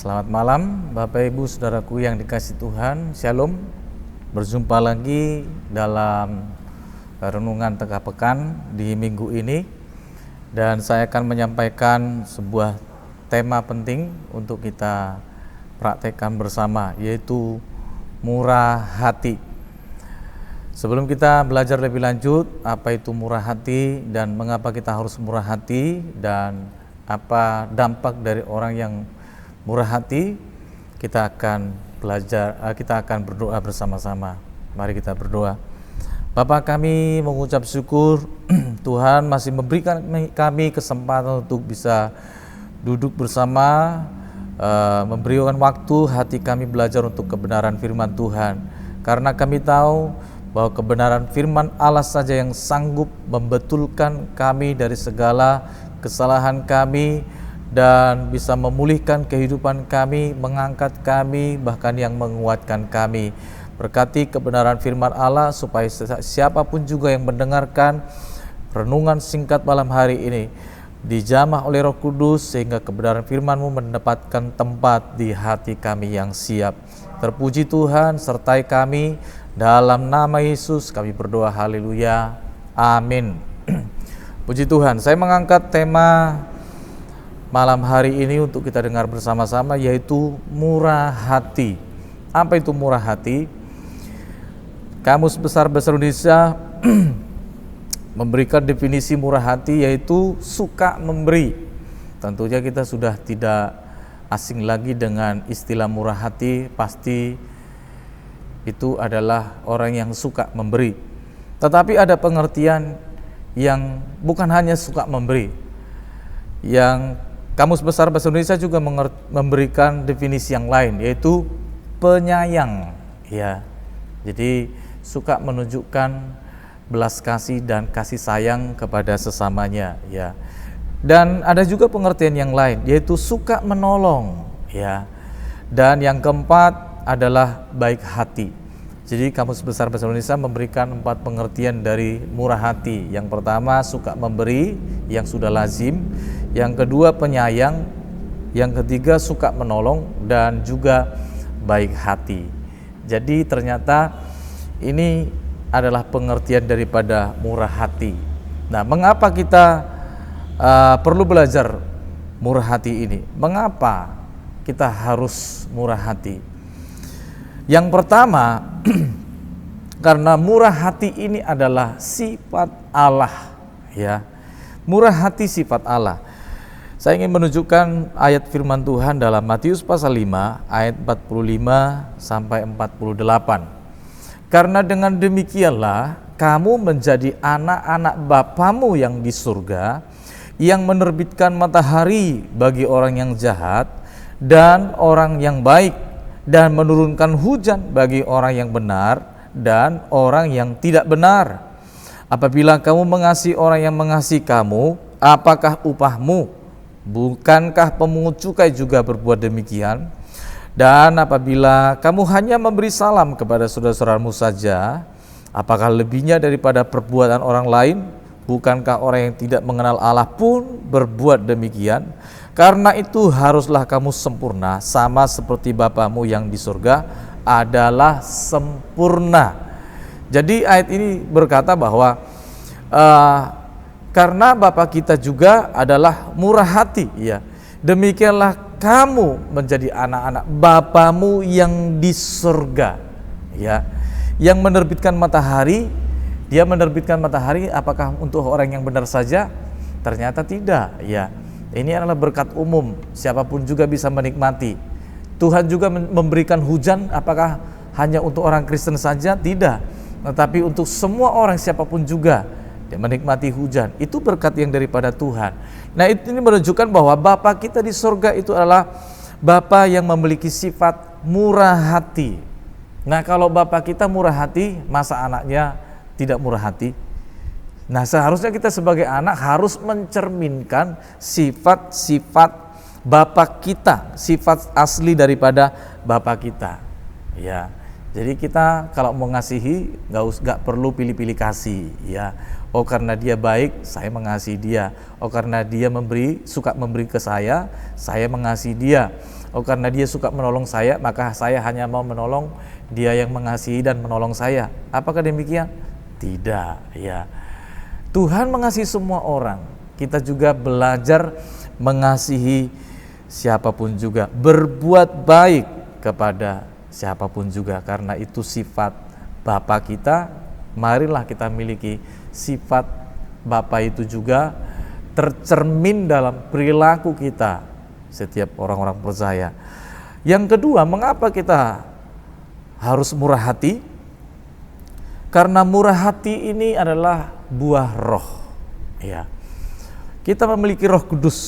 Selamat malam Bapak Ibu Saudaraku yang dikasihi Tuhan. Shalom. Berjumpa lagi dalam renungan tengah pekan di minggu ini. Dan saya akan menyampaikan sebuah tema penting untuk kita praktekkan bersama, yaitu murah hati. Sebelum kita belajar lebih lanjut apa itu murah hati dan mengapa kita harus murah hati dan apa dampak dari orang yang murah hati, kita akan berdoa bersama-sama. Mari kita berdoa. Bapa, kami mengucap syukur Tuhan masih memberikan kami kesempatan untuk bisa duduk bersama, memberikan waktu hati kami belajar untuk kebenaran firman Tuhan. Karena kami tahu bahwa kebenaran firman Allah saja yang sanggup membetulkan kami dari segala kesalahan kami dan bisa memulihkan kehidupan kami, mengangkat kami, bahkan yang menguatkan kami. Berkati kebenaran firman Allah supaya siapapun juga yang mendengarkan renungan singkat malam hari ini dijamah oleh Roh Kudus sehingga kebenaran firman-Mu mendapatkan tempat di hati kami yang siap. Terpuji Tuhan, sertai kami dalam nama Yesus kami berdoa, haleluya, amin. Puji Tuhan, saya mengangkat tema malam hari ini untuk kita dengar bersama-sama, yaitu murah hati. Apa itu murah hati? Kamus Besar Bahasa Indonesia memberikan definisi murah hati, yaitu suka memberi. Tentunya kita sudah tidak asing lagi dengan istilah murah hati, pasti itu adalah orang yang suka memberi. Tetapi ada pengertian yang bukan hanya suka memberi, yang Kamus Besar Bahasa Indonesia juga memberikan definisi yang lain, yaitu penyayang. Ya, jadi suka menunjukkan belas kasih dan kasih sayang kepada sesamanya. Ya, dan ada juga pengertian yang lain, yaitu suka menolong. Ya, dan yang keempat adalah baik hati. Jadi Kamus Besar Bahasa Indonesia memberikan 4 pengertian dari murah hati. Yang pertama suka memberi, yang sudah lazim. Yang kedua penyayang, yang ketiga suka menolong, dan juga baik hati. Jadi ternyata ini adalah pengertian daripada murah hati. Nah, mengapa kita perlu belajar murah hati ini? Mengapa kita harus murah hati? Yang pertama, karena murah hati ini adalah sifat Allah, ya. Murah hati sifat Allah. Saya ingin menunjukkan ayat firman Tuhan dalam Matius pasal 5 ayat 45 sampai 48. Karena dengan demikianlah kamu menjadi anak-anak Bapamu yang di surga, yang menerbitkan matahari bagi orang yang jahat dan orang yang baik, dan menurunkan hujan bagi orang yang benar dan orang yang tidak benar. Apabila kamu mengasihi orang yang mengasihi kamu, apakah upahmu? Bukankah pemungut cukai juga berbuat demikian? Dan apabila kamu hanya memberi salam kepada saudara-saudaramu saja, apakah lebihnya daripada perbuatan orang lain? Bukankah orang yang tidak mengenal Allah pun berbuat demikian? Karena itu haruslah kamu sempurna, sama seperti Bapamu yang di surga adalah sempurna. Jadi ayat ini berkata bahwa karena Bapa kita juga adalah murah hati, ya. Demikianlah kamu menjadi anak-anak Bapamu yang di surga, ya. Yang menerbitkan matahari, dia menerbitkan matahari apakah untuk orang yang benar saja? Ternyata tidak, ya. Ini adalah berkat umum, siapapun juga bisa menikmati. Tuhan juga memberikan hujan, apakah hanya untuk orang Kristen saja? Tidak, tetapi untuk semua orang, siapapun juga dia menikmati hujan. Itu berkat yang daripada Tuhan. Nah, ini menunjukkan bahwa Bapa kita di surga itu adalah Bapa yang memiliki sifat murah hati. Nah, kalau Bapa kita murah hati, masa anaknya tidak murah hati? Nah, seharusnya kita sebagai anak harus mencerminkan sifat-sifat Bapa kita, sifat asli daripada Bapa kita. Ya, jadi kita kalau mengasihi nggak perlu pilih-pilih kasih, ya. Oh, karena dia baik, saya mengasihi dia. Oh, karena dia suka memberi ke saya mengasihi dia. Oh, karena dia suka menolong saya, maka saya hanya mau menolong dia yang mengasihi dan menolong saya. Apakah demikian? Tidak, ya. Tuhan mengasihi semua orang. Kita juga belajar mengasihi siapapun juga, berbuat baik kepada siapapun juga, karena itu sifat Bapa kita. Marilah kita miliki sifat Bapa itu juga tercermin dalam perilaku kita setiap orang-orang percaya. Yang kedua, mengapa kita harus murah hati? Karena murah hati ini adalah buah roh. Ya. Kita memiliki Roh Kudus,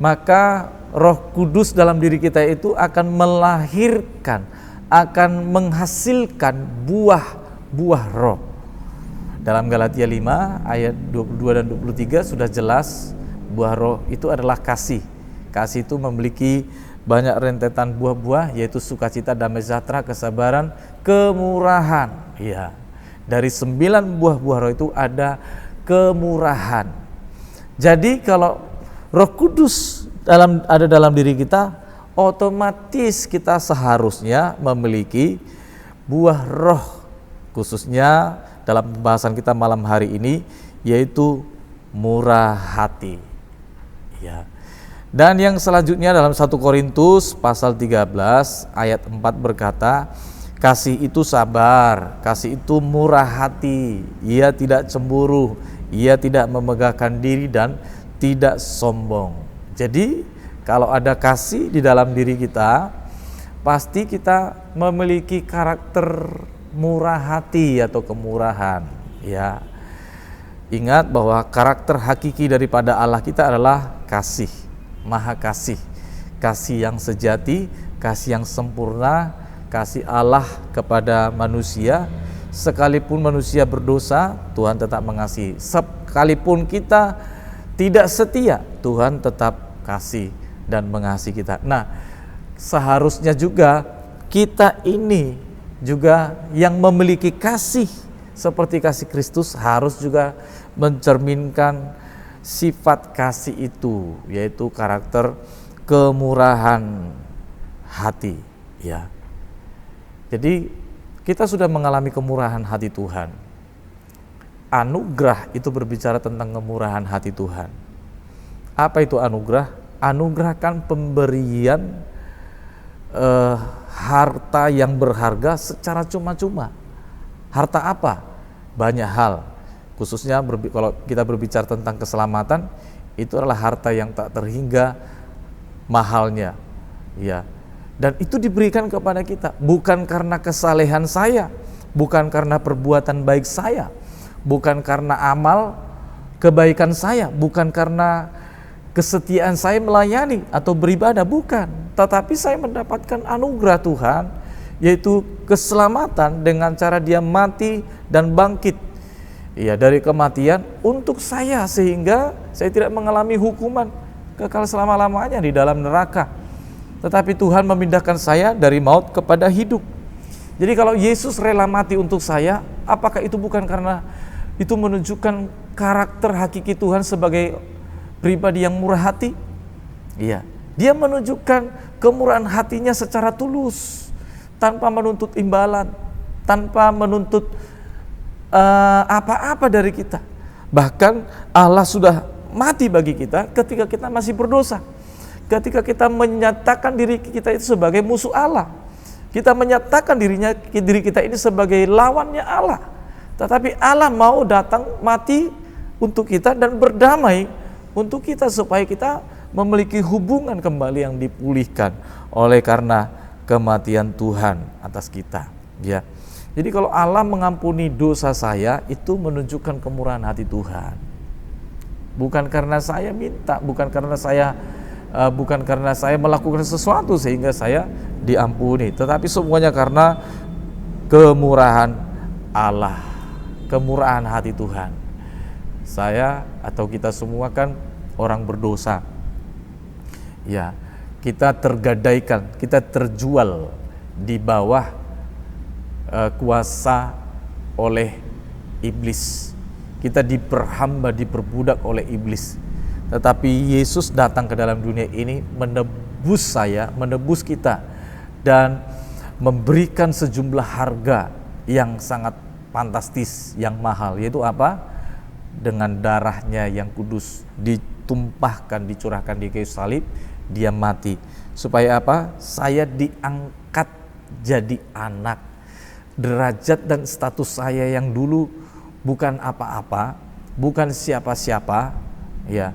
maka Roh Kudus dalam diri kita itu akan melahirkan, akan menghasilkan buah roh. Dalam Galatia 5 ayat 22 dan 23 sudah jelas buah roh itu adalah kasih. Kasih itu memiliki banyak rentetan buah-buah, yaitu sukacita, damai sejahtera, kesabaran, kemurahan. Ya. Dari 9 buah roh itu ada kemurahan. Jadi kalau Roh Kudus ada dalam diri kita, otomatis kita seharusnya memiliki buah roh, khususnya dalam pembahasan kita malam hari ini, yaitu murah hati. Ya. Dan yang selanjutnya dalam 1 Korintus pasal 13 ayat 4 berkata, kasih itu sabar, kasih itu murah hati, ia tidak cemburu, ia tidak memegahkan diri dan tidak sombong. Jadi kalau ada kasih di dalam diri kita, pasti kita memiliki karakter murah hati atau kemurahan, ya. Ingat bahwa karakter hakiki daripada Allah kita adalah kasih, maha kasih, kasih yang sejati, kasih yang sempurna, kasih Allah kepada manusia. Sekalipun manusia berdosa, Tuhan tetap mengasihi. Sekalipun kita tidak setia, Tuhan tetap kasih dan mengasihi kita. Nah, seharusnya juga kita ini juga yang memiliki kasih seperti kasih Kristus harus juga mencerminkan sifat kasih itu, yaitu karakter kemurahan hati, ya. Jadi kita sudah mengalami kemurahan hati Tuhan. Anugerah itu berbicara tentang kemurahan hati Tuhan. Apa itu anugerah? Anugerah kan pemberian harta yang berharga secara cuma-cuma. Harta apa? Banyak hal. Khususnya kalau kita berbicara tentang keselamatan, itu adalah harta yang tak terhingga mahalnya, ya. Dan itu diberikan kepada kita bukan karena kesalehan saya, bukan karena perbuatan baik saya, bukan karena amal kebaikan saya, bukan karena kesetiaan saya melayani atau beribadah, bukan. Tetapi saya mendapatkan anugerah Tuhan, yaitu keselamatan dengan cara dia mati dan bangkit, ya, dari kematian untuk saya, sehingga saya tidak mengalami hukuman kekal selama-lamanya di dalam neraka. Tetapi Tuhan memindahkan saya dari maut kepada hidup. Jadi kalau Yesus rela mati untuk saya, apakah itu bukan karena itu menunjukkan karakter hakiki Tuhan sebagai pribadi yang murah hati? Iya, dia menunjukkan kemurahan hatinya secara tulus, tanpa menuntut imbalan, tanpa menuntut apa-apa dari kita. Bahkan Allah sudah mati bagi kita ketika kita masih berdosa. Ketika kita menyatakan diri kita itu sebagai musuh Allah, kita menyatakan diri kita ini sebagai lawannya Allah. Tetapi Allah mau datang mati untuk kita dan berdamai untuk kita, supaya kita memiliki hubungan kembali yang dipulihkan oleh karena kematian Tuhan atas kita, ya. Jadi kalau Allah mengampuni dosa saya, itu menunjukkan kemurahan hati Tuhan. Bukan karena saya minta, bukan karena saya melakukan sesuatu sehingga saya diampuni, tetapi semuanya karena kemurahan Allah, kemurahan hati Tuhan. Saya atau kita semua kan orang berdosa, ya. Kita tergadaikan, kita terjual di bawah kuasa oleh iblis. Kita diperhamba, diperbudak oleh iblis. Tetapi Yesus datang ke dalam dunia ini menebus saya, menebus kita, dan memberikan sejumlah harga yang sangat fantastis, yang mahal, yaitu apa? Dengan darahnya yang kudus ditumpahkan, dicurahkan di kayu salib, dia mati. Supaya apa? Saya diangkat jadi anak. Derajat dan status saya yang dulu bukan apa-apa, bukan siapa-siapa, ya,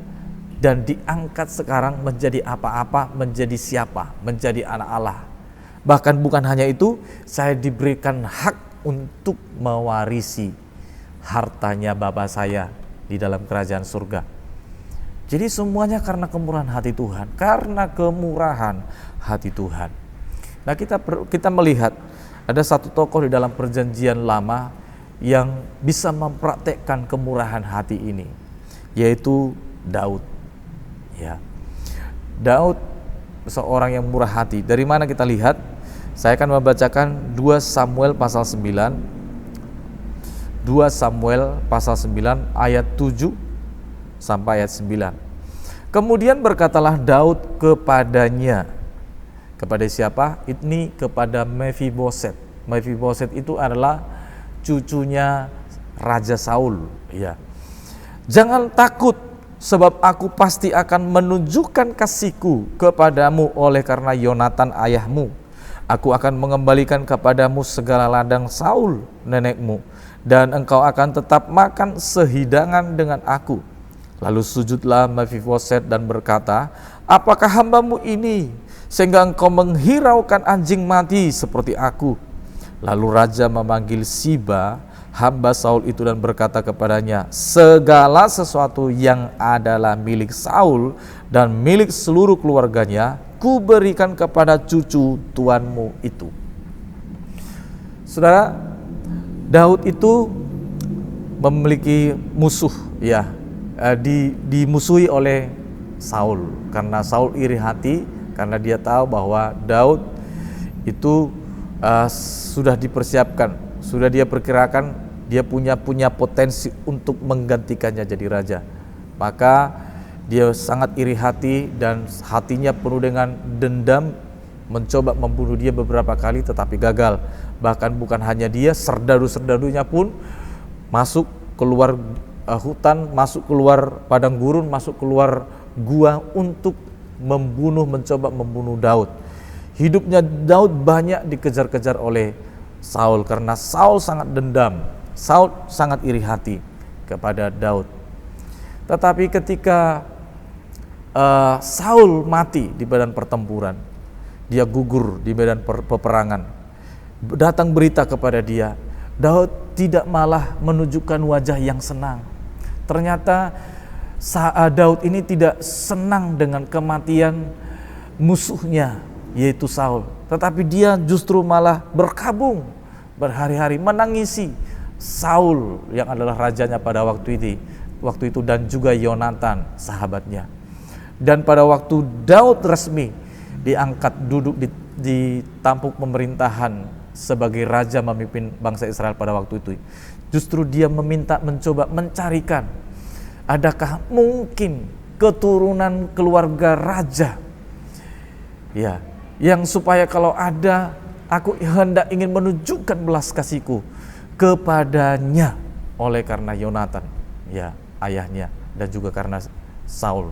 dan diangkat sekarang menjadi apa-apa, menjadi siapa? Menjadi anak Allah. Bahkan bukan hanya itu, saya diberikan hak untuk mewarisi hartanya Bapa saya di dalam kerajaan surga. Jadi semuanya karena kemurahan hati Tuhan, karena kemurahan hati Tuhan. Nah, kita melihat ada satu tokoh di dalam perjanjian lama yang bisa mempraktekkan kemurahan hati ini, yaitu Daud. Ya. Daud seorang yang murah hati. Dari mana kita lihat? Saya akan membacakan 2 Samuel pasal 9. 2 Samuel pasal 9 ayat 7 sampai ayat 9. Kemudian berkatalah Daud kepadanya. Kepada siapa? Ini kepada Mephiboset. Mephiboset itu adalah cucunya Raja Saul, ya. Jangan takut, sebab aku pasti akan menunjukkan kasihku kepadamu oleh karena Yonatan ayahmu. Aku akan mengembalikan kepadamu segala ladang Saul nenekmu, dan engkau akan tetap makan sehidangan dengan aku. Lalu sujudlah Mephiboset dan berkata, apakah hambamu ini sehingga engkau menghiraukan anjing mati seperti aku? Lalu raja memanggil Siba, hamba Saul itu, dan berkata kepadanya, segala sesuatu yang adalah milik Saul dan milik seluruh keluarganya, kuberikan kepada cucu tuanmu itu. Saudara, Daud itu memiliki musuh, ya, dimusuhi oleh Saul, karena Saul iri hati, karena dia tahu bahwa Daud itu sudah dipersiapkan, sudah dia perkirakan dia punya potensi untuk menggantikannya jadi raja. Maka dia sangat iri hati dan hatinya penuh dengan dendam, mencoba membunuh dia beberapa kali tetapi gagal. Bahkan bukan hanya dia, serdadu-serdadunya pun masuk keluar hutan, masuk keluar padang gurun, masuk keluar gua untuk mencoba membunuh Daud. Hidupnya Daud banyak dikejar-kejar oleh Saul karena Saul sangat dendam, Saul sangat iri hati kepada Daud. Tetapi ketika Saul mati di medan pertempuran, dia gugur di medan peperangan, datang berita kepada dia, Daud tidak malah menunjukkan wajah yang senang. Ternyata Daud ini tidak senang dengan kematian musuhnya, yaitu Saul. Tetapi dia justru malah berkabung, berhari-hari menangisi Saul yang adalah rajanya pada waktu itu, dan juga Yonatan sahabatnya. Dan pada waktu Daud resmi diangkat duduk di tampuk pemerintahan sebagai raja memimpin bangsa Israel pada waktu itu, justru dia mencoba mencarikan, adakah mungkin keturunan keluarga raja, ya, yang supaya kalau ada, aku hendak ingin menunjukkan belas kasihku kepadanya oleh karena Yonatan, ya, ayahnya, dan juga karena Saul.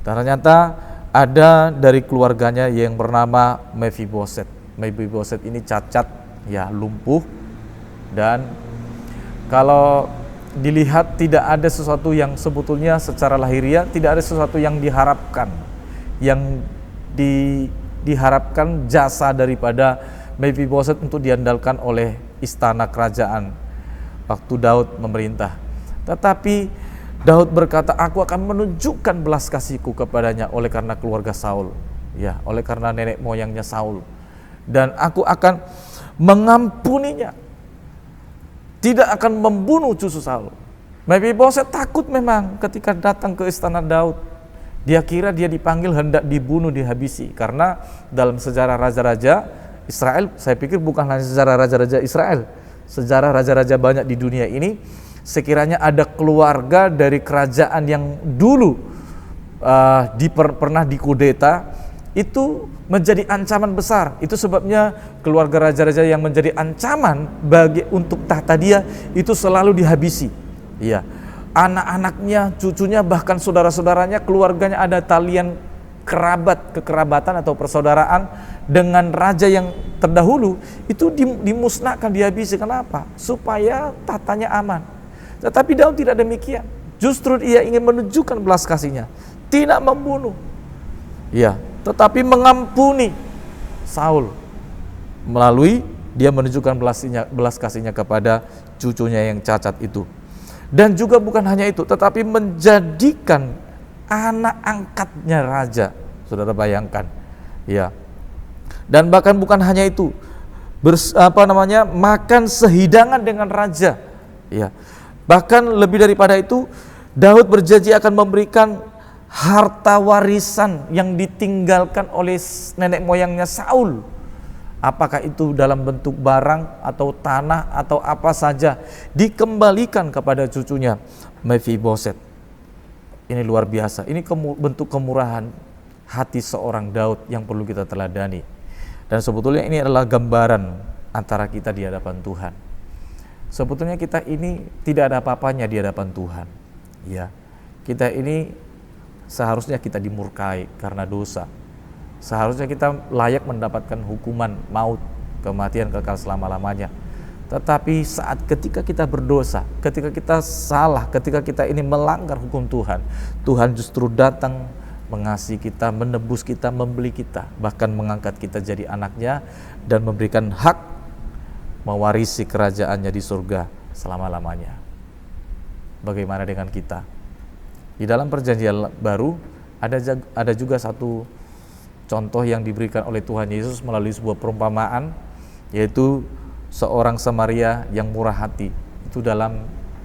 Dan ternyata ada dari keluarganya yang bernama Mephiboset. Mephiboset ini cacat, ya, lumpuh, dan kalau dilihat tidak ada sesuatu yang sebetulnya secara lahiriah, tidak ada sesuatu yang diharapkan, yang diharapkan jasa daripada Mephiboset untuk diandalkan oleh istana kerajaan waktu Daud memerintah. Tetapi Daud berkata, aku akan menunjukkan belas kasihku kepadanya oleh karena keluarga Saul, ya, oleh karena nenek moyangnya Saul, dan aku akan mengampuninya, tidak akan membunuh cucu Saul. Mephiboset takut memang ketika datang ke istana Daud. Dia kira dia dipanggil hendak dibunuh, dihabisi, karena dalam sejarah raja-raja Israel, saya pikir bukan hanya sejarah raja-raja Israel, sejarah raja-raja banyak di dunia ini, sekiranya ada keluarga dari kerajaan yang dulu pernah dikudeta, itu menjadi ancaman besar. Itu sebabnya keluarga raja-raja yang menjadi ancaman untuk tahta dia itu selalu dihabisi. Iya. Anak-anaknya, cucunya, bahkan saudara-saudaranya, keluarganya ada talian kekerabatan atau persaudaraan dengan raja yang terdahulu itu dimusnahkan, dihabisi. Kenapa? Supaya tahtanya aman. Tetapi Daud tidak demikian. Justru ia ingin menunjukkan belas kasihnya, tidak membunuh. Ya, tetapi mengampuni Saul melalui dia menunjukkan belas kasihnya kepada cucunya yang cacat itu. Dan juga bukan hanya itu, tetapi menjadikan anak angkatnya raja. Saudara bayangkan, ya. Dan bahkan bukan hanya itu, makan sehidangan dengan raja, ya. Bahkan lebih daripada itu, Daud berjanji akan memberikan harta warisan yang ditinggalkan oleh nenek moyangnya Saul. Apakah itu dalam bentuk barang atau tanah atau apa saja, dikembalikan kepada cucunya Mephiboset. Ini luar biasa. Ini bentuk kemurahan hati seorang Daud yang perlu kita teladani. Dan sebetulnya ini adalah gambaran antara kita di hadapan Tuhan. Sebetulnya kita ini tidak ada apa-apanya di hadapan Tuhan. Ya, kita ini seharusnya kita dimurkai karena dosa. Seharusnya kita layak mendapatkan hukuman maut, kematian kekal selama-lamanya. Tetapi ketika kita berdosa, ketika kita salah, ketika kita ini melanggar hukum Tuhan, Tuhan justru datang mengasihi kita, menebus kita, membeli kita, bahkan mengangkat kita jadi anaknya dan memberikan hak mewarisi kerajaannya di surga selama-lamanya. Bagaimana dengan kita? Di dalam perjanjian baru ada juga satu contoh yang diberikan oleh Tuhan Yesus melalui sebuah perumpamaan, yaitu seorang Samaria yang murah hati. Itu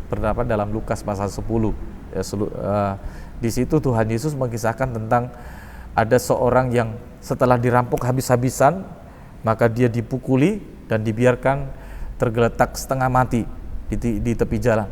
terdapat dalam Lukas pasal 10. Di situ Tuhan Yesus mengisahkan tentang ada seorang yang setelah dirampok habis-habisan, maka dia dipukuli dan dibiarkan tergeletak setengah mati di tepi jalan.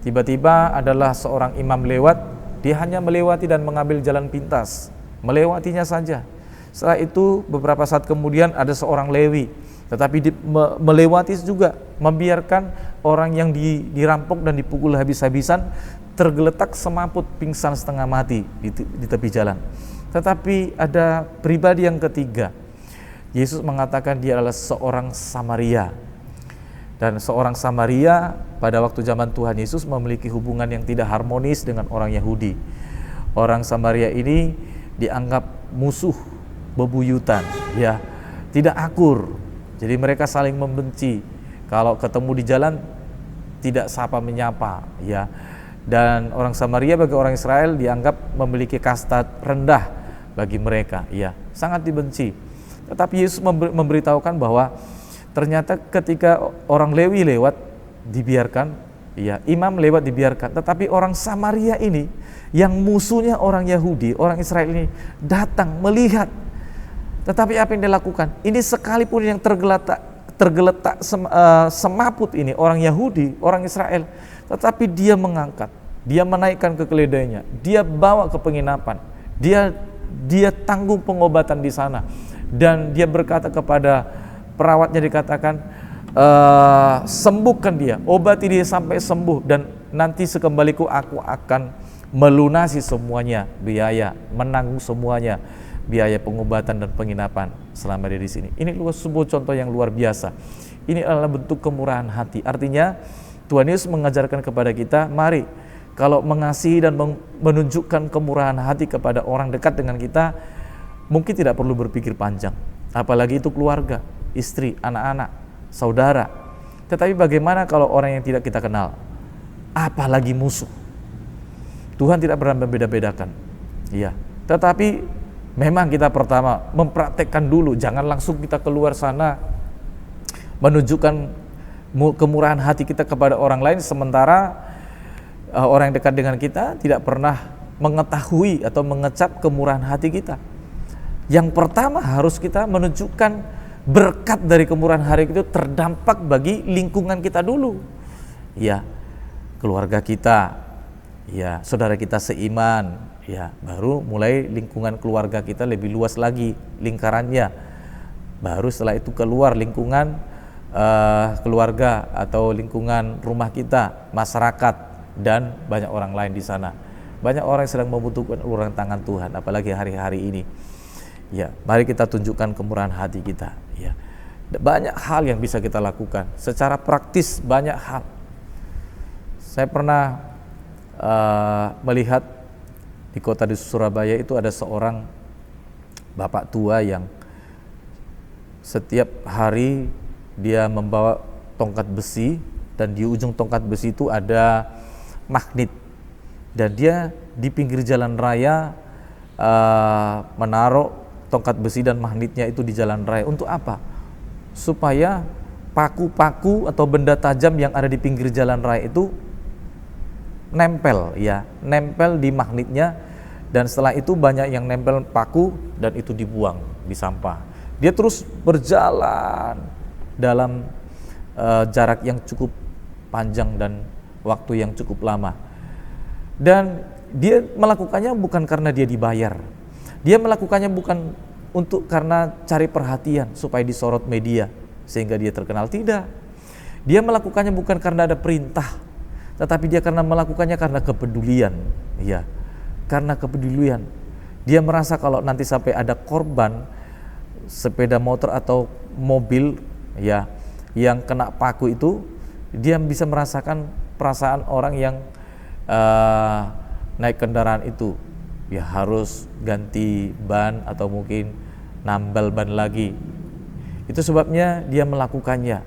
Tiba-tiba adalah seorang imam lewat, dia hanya melewati dan mengambil jalan pintas, melewatinya saja. Setelah itu beberapa saat kemudian ada seorang Lewi, tetapi melewati juga, membiarkan orang yang dirampok dan dipukul habis-habisan tergeletak semaput pingsan setengah mati di tepi jalan. Tetapi ada pribadi yang ketiga. Yesus mengatakan dia adalah seorang Samaria. Dan seorang Samaria pada waktu zaman Tuhan Yesus memiliki hubungan yang tidak harmonis dengan orang Yahudi. Orang Samaria ini dianggap musuh bebuyutan, ya, tidak akur. Jadi mereka saling membenci. Kalau ketemu di jalan tidak sapa menyapa, ya. Dan orang Samaria bagi orang Israel dianggap memiliki kasta rendah bagi mereka, ya, sangat dibenci. Tetapi Yesus memberitahukan bahwa ternyata ketika orang Lewi lewat dibiarkan, ya, imam lewat dibiarkan, tetapi orang Samaria ini yang musuhnya orang Yahudi, orang Israel ini datang melihat. Tetapi apa yang dilakukan? Ini sekalipun yang tergeletak semaput ini orang Yahudi, orang Israel, tetapi dia mengangkat, dia menaikkan ke keledainya, dia bawa ke penginapan, dia tanggung pengobatan di sana, dan dia berkata kepada perawatnya, dikatakan sembuhkan dia, obati dia sampai sembuh, dan nanti sekembaliku aku akan melunasi semuanya biaya, menanggung semuanya biaya pengobatan dan penginapan selama dia di sini. Ini sebuah contoh yang luar biasa. Ini adalah bentuk kemurahan hati. Artinya Tuhan Yesus mengajarkan kepada kita, mari kalau mengasihi dan menunjukkan kemurahan hati kepada orang dekat dengan kita, mungkin tidak perlu berpikir panjang. Apalagi itu keluarga, istri, anak-anak, saudara. Tetapi bagaimana kalau orang yang tidak kita kenal? Apalagi musuh. Tuhan tidak pernah membeda-bedakan. Iya. Tetapi memang kita pertama mempraktekkan dulu, jangan langsung kita keluar sana menunjukkan kemurahan hati kita kepada orang lain, sementara orang yang dekat dengan kita tidak pernah mengetahui atau mengecap kemurahan hati kita. Yang pertama harus kita menunjukkan berkat dari kemurahan hati itu terdampak bagi lingkungan kita dulu, ya, keluarga kita, ya, saudara kita seiman, ya baru mulai lingkungan keluarga kita lebih luas lagi lingkarannya. Baru setelah itu keluar lingkungan keluarga atau lingkungan rumah kita, masyarakat, dan banyak orang lain di sana. Banyak orang yang sedang membutuhkan uluran tangan Tuhan, apalagi hari-hari ini. Ya, mari kita tunjukkan kemurahan hati kita. Ya, banyak hal yang bisa kita lakukan secara praktis, banyak hal. Saya pernah melihat di kota di Surabaya itu ada seorang bapak tua yang setiap hari dia membawa tongkat besi, dan di ujung tongkat besi itu ada magnet, dan dia di pinggir jalan raya menaruh tongkat besi dan magnetnya itu di jalan raya. Untuk apa? Supaya paku-paku atau benda tajam yang ada di pinggir jalan raya itu nempel, ya, nempel di magnetnya, dan setelah itu banyak yang nempel paku dan itu dibuang di sampah. Dia terus berjalan dalam jarak yang cukup panjang dan waktu yang cukup lama. Dan dia melakukannya bukan karena dia dibayar. Dia melakukannya bukan untuk karena cari perhatian supaya disorot media sehingga dia terkenal, tidak. Dia melakukannya bukan karena ada perintah, tetapi dia karena melakukannya karena kepedulian, ya. Karena kepedulian. Dia merasa kalau nanti sampai ada korban sepeda motor atau mobil, ya, yang kena paku itu, dia bisa merasakan perasaan orang yang naik kendaraan itu, ya harus ganti ban atau mungkin nambal ban lagi. Itu sebabnya dia melakukannya,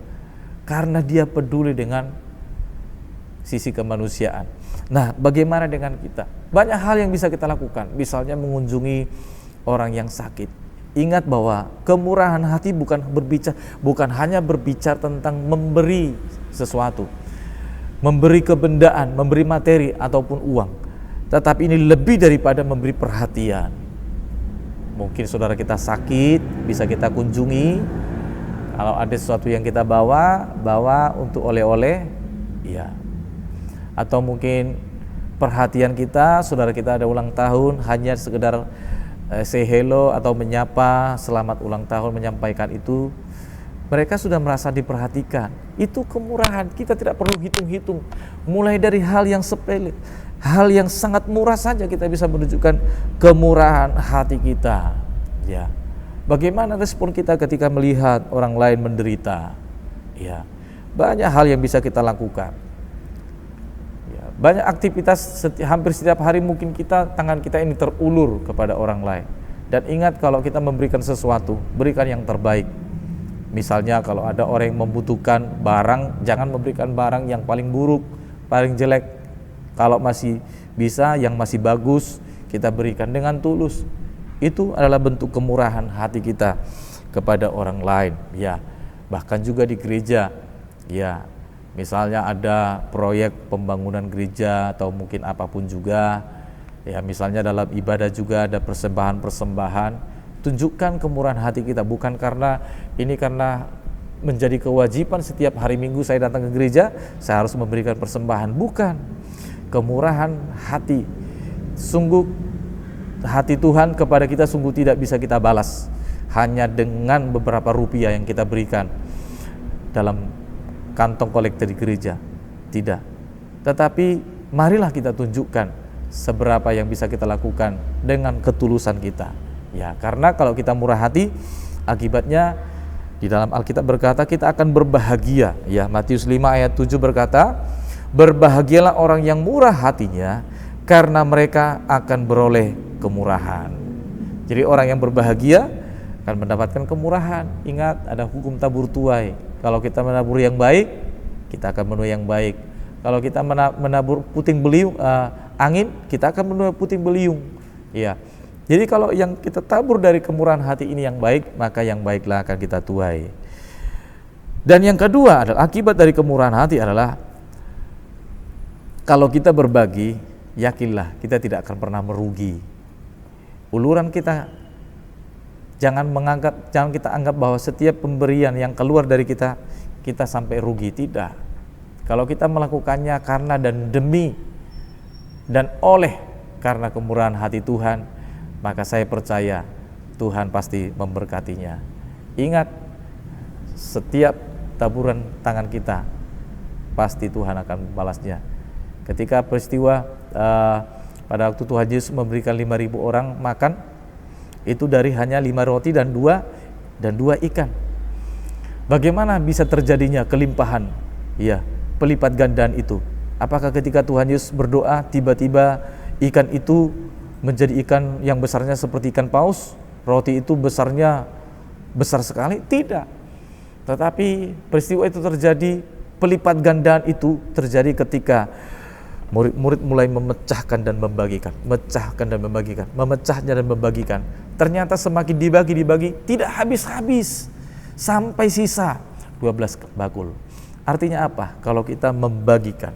karena dia peduli dengan sisi kemanusiaan. Nah, bagaimana dengan kita? Banyak hal yang bisa kita lakukan, misalnya mengunjungi orang yang sakit. Ingat bahwa kemurahan hati bukan hanya berbicara tentang memberi sesuatu, memberi kebendaan, memberi materi ataupun uang, tetapi ini lebih daripada memberi perhatian. Mungkin saudara kita sakit, bisa kita kunjungi. Kalau ada sesuatu yang kita bawa untuk oleh-oleh, ya. Atau mungkin perhatian kita, saudara kita ada ulang tahun, hanya sekedar say hello atau menyapa selamat ulang tahun, menyampaikan itu, mereka sudah merasa diperhatikan. Itu kemurahan. Kita tidak perlu hitung-hitung, mulai dari hal yang sepele, hal yang sangat murah saja kita bisa menunjukkan kemurahan hati kita, ya. Bagaimana respon kita ketika melihat orang lain menderita, ya. Banyak hal yang bisa kita lakukan, ya. Banyak aktivitas, hampir setiap hari mungkin tangan kita ini terulur kepada orang lain. Dan ingat, kalau kita memberikan sesuatu, berikan yang terbaik. Misalnya kalau ada orang yang membutuhkan barang, jangan memberikan barang yang paling buruk, paling jelek. Kalau masih bisa, yang masih bagus, kita berikan dengan tulus. Itu adalah bentuk kemurahan hati kita kepada orang lain, ya. Bahkan juga di gereja, ya. Misalnya ada proyek pembangunan gereja atau mungkin apapun juga, ya, misalnya dalam ibadah juga ada persembahan-persembahan. Tunjukkan kemurahan hati kita, bukan karena menjadi kewajiban setiap hari Minggu saya datang ke gereja, saya harus memberikan persembahan. Bukan. Kemurahan hati. Sungguh hati Tuhan kepada kita sungguh tidak bisa kita balas hanya dengan beberapa rupiah yang kita berikan dalam kantong kolektor di gereja. Tidak. Tetapi marilah kita tunjukkan seberapa yang bisa kita lakukan dengan ketulusan kita. Ya, karena kalau kita murah hati, akibatnya di dalam Alkitab berkata kita akan berbahagia. Ya, Matius 5 ayat 7 berkata, berbahagialah orang yang murah hatinya, karena mereka akan beroleh kemurahan. Jadi orang yang berbahagia akan mendapatkan kemurahan. Ingat, ada hukum tabur tuai. Kalau kita menabur yang baik, kita akan menuai yang baik. Kalau kita menabur puting beliung, angin, kita akan menuai puting beliung. Ya. Jadi kalau yang kita tabur dari kemurahan hati ini yang baik, maka yang baiklah akan kita tuai. Dan yang kedua adalah akibat dari kemurahan hati adalah kalau kita berbagi, yakinlah kita tidak akan pernah merugi. Uluran kita jangan kita anggap bahwa setiap pemberian yang keluar dari kita sampai rugi. Tidak. Kalau kita melakukannya karena dan demi dan oleh karena kemurahan hati Tuhan, maka saya percaya Tuhan pasti memberkatinya. Ingat, setiap taburan tangan kita pasti Tuhan akan membalasnya. Ketika peristiwa pada waktu Tuhan Yesus memberikan 5.000 orang makan, itu dari hanya 5 roti dan 2 ikan. Bagaimana bisa terjadinya kelimpahan, ya, pelipat gandaan itu? Apakah ketika Tuhan Yesus berdoa tiba-tiba ikan itu menjadi ikan yang besarnya seperti ikan paus, roti itu besarnya besar sekali? Tidak. Tetapi peristiwa itu terjadi, pelipat gandaan itu terjadi ketika murid-murid mulai memecahkan dan membagikan, memecahnya dan membagikan. Ternyata semakin dibagi, tidak habis-habis sampai sisa 12 bakul. Artinya apa? Kalau kita membagikan,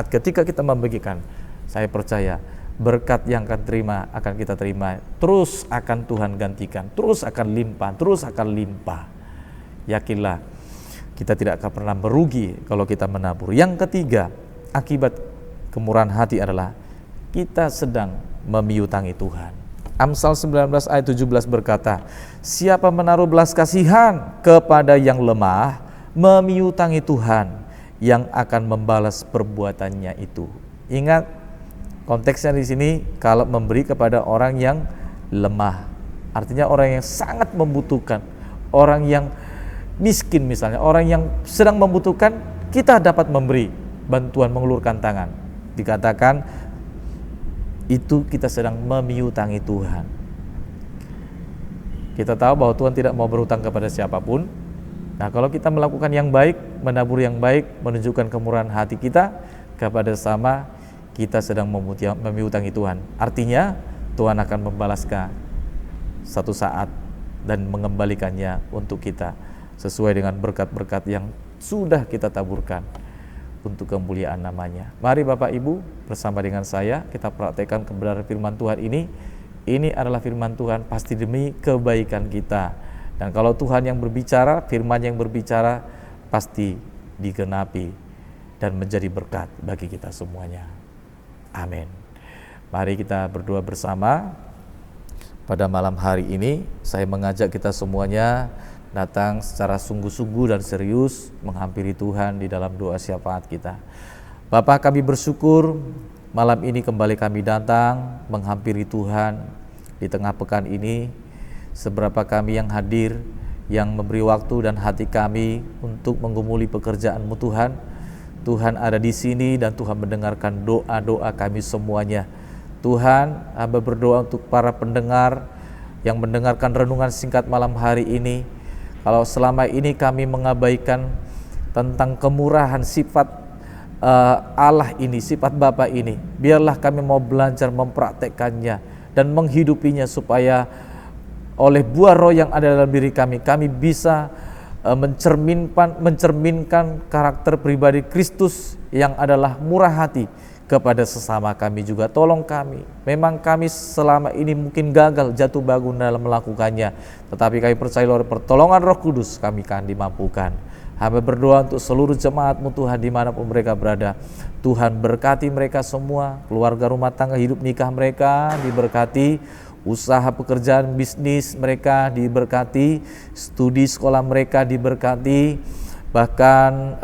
ketika kita membagikan, saya percaya berkat yang akan kita terima, terus akan Tuhan gantikan, terus akan limpah. Yakinlah, kita tidak akan pernah merugi kalau kita menabur. Yang ketiga, akibat kemurahan hati adalah kita sedang memiutangi Tuhan. Amsal 19 ayat 17 berkata, siapa menaruh belas kasihan kepada yang lemah, memiutangi Tuhan yang akan membalas perbuatannya itu. Ingat, konteksnya di sini kalau memberi kepada orang yang lemah, artinya orang yang sangat membutuhkan, orang yang miskin misalnya, orang yang sedang membutuhkan, kita dapat memberi bantuan, mengulurkan tangan. Dikatakan itu kita sedang memiutangi Tuhan. Kita tahu bahwa Tuhan tidak mau berhutang kepada siapapun. Nah, kalau kita melakukan yang baik, menabur yang baik, menunjukkan kemurahan hati kita kepada sesama, kita sedang memiutangi Tuhan. Artinya Tuhan akan membalaskan satu saat dan mengembalikannya untuk kita sesuai dengan berkat-berkat yang sudah kita taburkan untuk kemuliaan namanya. Mari Bapak Ibu bersama dengan saya kita praktekkan kebenaran firman Tuhan ini. Ini adalah firman Tuhan pasti demi kebaikan kita. Dan kalau Tuhan yang berbicara, firman yang berbicara pasti digenapi dan menjadi berkat bagi kita semuanya. Amin. Mari kita berdoa bersama. Pada malam hari ini saya mengajak kita semuanya datang secara sungguh-sungguh dan serius menghampiri Tuhan di dalam doa syafaat kita. Bapa, kami bersyukur malam ini kembali kami datang menghampiri Tuhan di tengah pekan ini. Seberapa kami yang hadir, yang memberi waktu dan hati kami untuk menggumuli pekerjaan-Mu Tuhan. Tuhan ada di sini dan Tuhan mendengarkan doa-doa kami semuanya. Tuhan, hamba berdoa untuk para pendengar yang mendengarkan renungan singkat malam hari ini. Kalau selama ini kami mengabaikan tentang kemurahan sifat Allah ini, sifat Bapa ini, biarlah kami mau belajar mempraktekkannya dan menghidupinya supaya oleh buah roh yang ada dalam diri kami bisa mencerminkan karakter pribadi Kristus yang adalah murah hati kepada sesama kami juga. Tolong kami, memang kami selama ini mungkin gagal, jatuh bangun dalam melakukannya, tetapi kami percaya oleh pertolongan Roh Kudus kami akan dimampukan. Hamba berdoa untuk seluruh jemaat-Mu Tuhan dimanapun mereka berada. Tuhan berkati mereka semua, keluarga, rumah tangga, hidup nikah mereka diberkati, usaha pekerjaan bisnis mereka diberkati, studi sekolah mereka diberkati, bahkan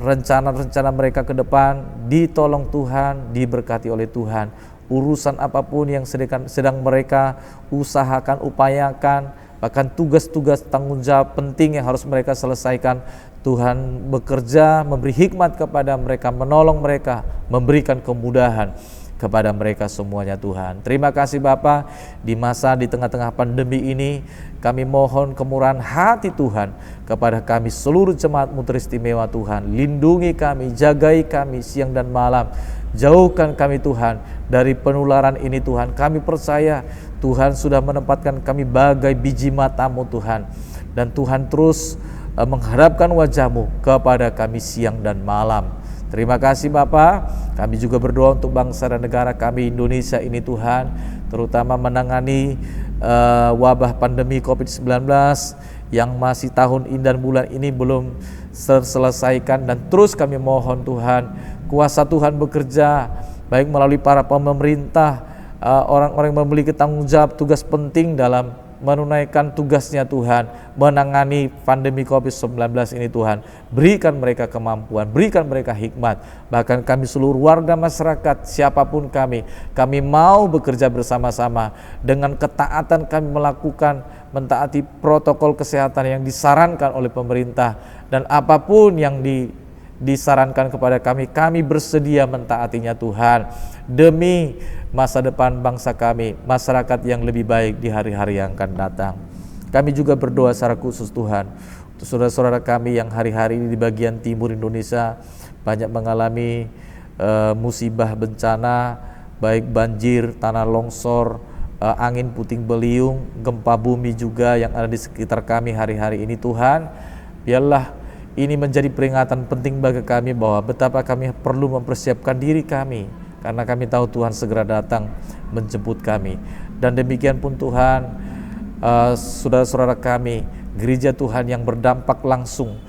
rencana-rencana mereka ke depan ditolong Tuhan, diberkati oleh Tuhan. Urusan apapun yang sedang mereka usahakan, upayakan, bahkan tugas-tugas tanggung jawab penting yang harus mereka selesaikan, Tuhan bekerja, memberi hikmat kepada mereka, menolong mereka, memberikan kemudahan kepada mereka semuanya Tuhan. Terima kasih Bapa, di tengah-tengah pandemi ini kami mohon kemurahan hati Tuhan kepada kami seluruh jemaat-Mu teristimewa Tuhan. Lindungi kami, jagai kami siang dan malam. Jauhkan kami Tuhan dari penularan ini Tuhan. Kami percaya Tuhan sudah menempatkan kami bagai biji mata-Mu Tuhan. Dan Tuhan terus menghadapkan wajah-Mu kepada kami siang dan malam. Terima kasih Bapa. Kami juga berdoa untuk bangsa dan negara kami Indonesia ini Tuhan, terutama menangani wabah pandemi COVID-19 yang masih tahun ini dan bulan ini belum terselesaikan, dan terus kami mohon Tuhan, kuasa Tuhan bekerja baik melalui para pemerintah orang-orang yang memiliki tanggung jawab tugas penting dalam menunaikan tugasnya Tuhan, menangani pandemi COVID-19 ini Tuhan. Berikan mereka kemampuan, berikan mereka hikmat. Bahkan kami seluruh warga masyarakat, siapapun kami mau bekerja bersama-sama. Dengan ketaatan kami mentaati protokol kesehatan yang disarankan oleh pemerintah. Dan apapun yang disarankan kepada kami bersedia mentaatinya Tuhan, demi masa depan bangsa kami, masyarakat yang lebih baik di hari-hari yang akan datang. Kami juga berdoa secara khusus Tuhan untuk saudara-saudara kami yang hari-hari ini di bagian timur Indonesia banyak mengalami musibah bencana, baik banjir, tanah longsor, angin puting beliung, gempa bumi juga yang ada di sekitar kami hari-hari ini Tuhan. Biarlah ini menjadi peringatan penting bagi kami bahwa betapa kami perlu mempersiapkan diri kami, karena kami tahu Tuhan segera datang menjemput kami. Dan demikian pun Tuhan, saudara-saudara kami, gereja Tuhan yang berdampak langsung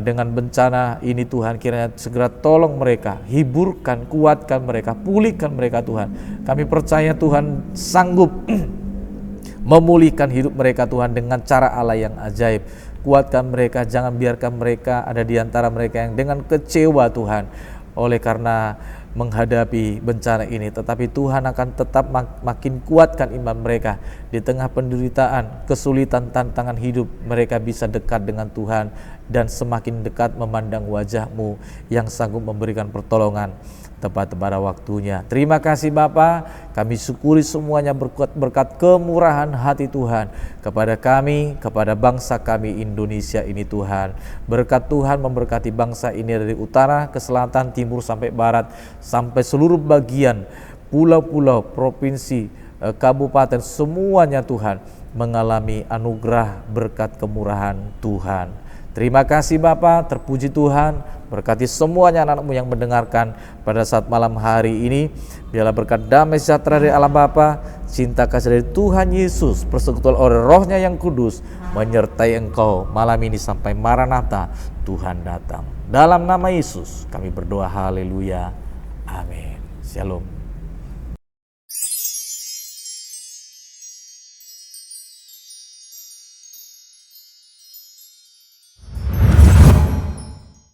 dengan bencana ini Tuhan, kiranya segera tolong mereka, hiburkan, kuatkan mereka, pulihkan mereka Tuhan. Kami percaya Tuhan sanggup memulihkan hidup mereka Tuhan dengan cara Allah yang ajaib. Kuatkan mereka, jangan biarkan mereka ada di antara mereka yang dengan kecewa Tuhan oleh karena menghadapi bencana ini, tetapi Tuhan akan tetap makin kuatkan iman mereka di tengah penderitaan, kesulitan, tantangan hidup. Mereka bisa dekat dengan Tuhan dan semakin dekat memandang wajah-Mu yang sanggup memberikan pertolongan tepat pada waktunya. Terima kasih Bapa, kami syukuri semuanya berkat kemurahan hati Tuhan kepada kami, kepada bangsa kami Indonesia ini Tuhan. Berkat Tuhan memberkati bangsa ini dari utara ke selatan, timur sampai barat, sampai seluruh bagian, pulau-pulau, provinsi, kabupaten, semuanya Tuhan mengalami anugerah berkat kemurahan Tuhan. Terima kasih Bapa, terpuji Tuhan, berkati semuanya anak-Mu yang mendengarkan pada saat malam hari ini. Biarlah berkat damai sejahtera dari Allah Bapa, cinta kasih dari Tuhan Yesus, persekutuan oleh Roh-Nya yang kudus menyertai engkau malam ini sampai Maranatha, Tuhan datang. Dalam nama Yesus kami berdoa, haleluya, amin. Shalom.